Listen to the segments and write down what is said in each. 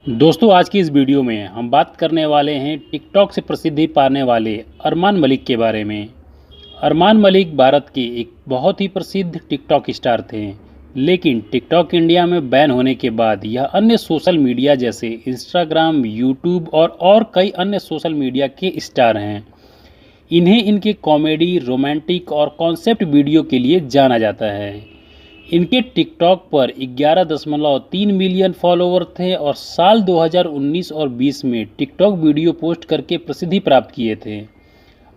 दोस्तों आज की इस वीडियो में हम बात करने वाले हैं टिकटॉक से प्रसिद्धि पाने वाले अरमान मलिक के बारे में। अरमान मलिक भारत के एक बहुत ही प्रसिद्ध टिकटॉक स्टार थे, लेकिन टिकटॉक इंडिया में बैन होने के बाद यह अन्य सोशल मीडिया जैसे इंस्टाग्राम, यूट्यूब और कई अन्य सोशल मीडिया के स्टार हैं। इन्हें इनके कॉमेडी, रोमांटिक और कॉन्सेप्ट वीडियो के लिए जाना जाता है। इनके टिकटॉक पर 11.3 मिलियन फॉलोवर थे और साल 2019 और 20 में टिकटॉक वीडियो पोस्ट करके प्रसिद्धि प्राप्त किए थे।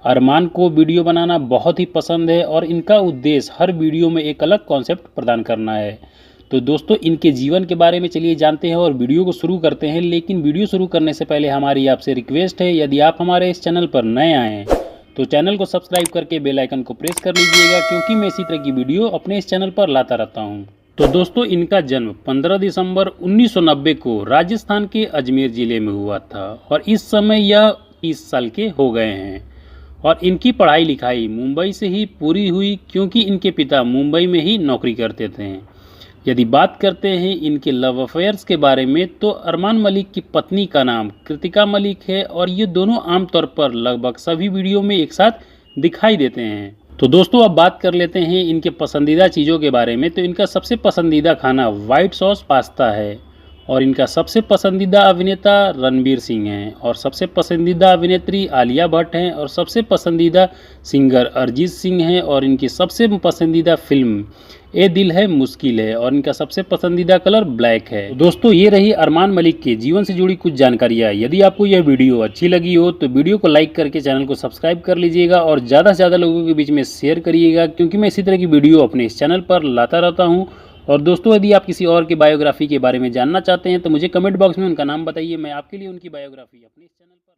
अरमान को वीडियो बनाना बहुत ही पसंद है और इनका उद्देश्य हर वीडियो में एक अलग कॉन्सेप्ट प्रदान करना है। तो दोस्तों इनके जीवन के बारे में चलिए जानते हैं और वीडियो को शुरू करते हैं। लेकिन वीडियो शुरू करने से पहले हमारी आपसे रिक्वेस्ट है, यदि आप हमारे इस चैनल पर नए आए हैं तो चैनल को सब्सक्राइब करके बेल आइकन को प्रेस कर लीजिएगा, क्योंकि मैं इसी तरह की वीडियो अपने इस चैनल पर लाता रहता हूं। तो दोस्तों इनका जन्म 15 दिसंबर 1990 को राजस्थान के अजमेर ज़िले में हुआ था और इस समय यह 30 साल के हो गए हैं। और इनकी पढ़ाई लिखाई मुंबई से ही पूरी हुई, क्योंकि इनके पिता मुंबई में ही नौकरी करते थे। यदि बात करते हैं इनके लव अफेयर्स के बारे में, तो अरमान मलिक की पत्नी का नाम कृतिका मलिक है और ये दोनों आमतौर पर लगभग सभी वीडियो में एक साथ दिखाई देते हैं। तो दोस्तों अब बात कर लेते हैं इनके पसंदीदा चीज़ों के बारे में। तो इनका सबसे पसंदीदा खाना वाइट सॉस पास्ता है और इनका सबसे पसंदीदा अभिनेता रणवीर सिंह हैं और सबसे पसंदीदा अभिनेत्री आलिया भट्ट हैं और सबसे पसंदीदा सिंगर अरिजीत सिंह हैं और इनकी सबसे पसंदीदा फिल्म ए दिल है मुश्किल है और इनका सबसे पसंदीदा कलर ब्लैक है। तो दोस्तों ये रही अरमान मलिक के जीवन से जुड़ी कुछ जानकारियाँ। यदि आपको यह वीडियो अच्छी लगी हो तो वीडियो को लाइक करके चैनल को सब्सक्राइब कर लीजिएगा और ज़्यादा से ज़्यादा लोगों के बीच में शेयर करिएगा, क्योंकि मैं इसी तरह की वीडियो अपने इस चैनल पर लाता रहता हूँ। और दोस्तों यदि आप किसी और की बायोग्राफी के बारे में जानना चाहते हैं तो मुझे कमेंट बॉक्स में उनका नाम बताइए, मैं आपके लिए उनकी बायोग्राफी अपने इस चैनल पर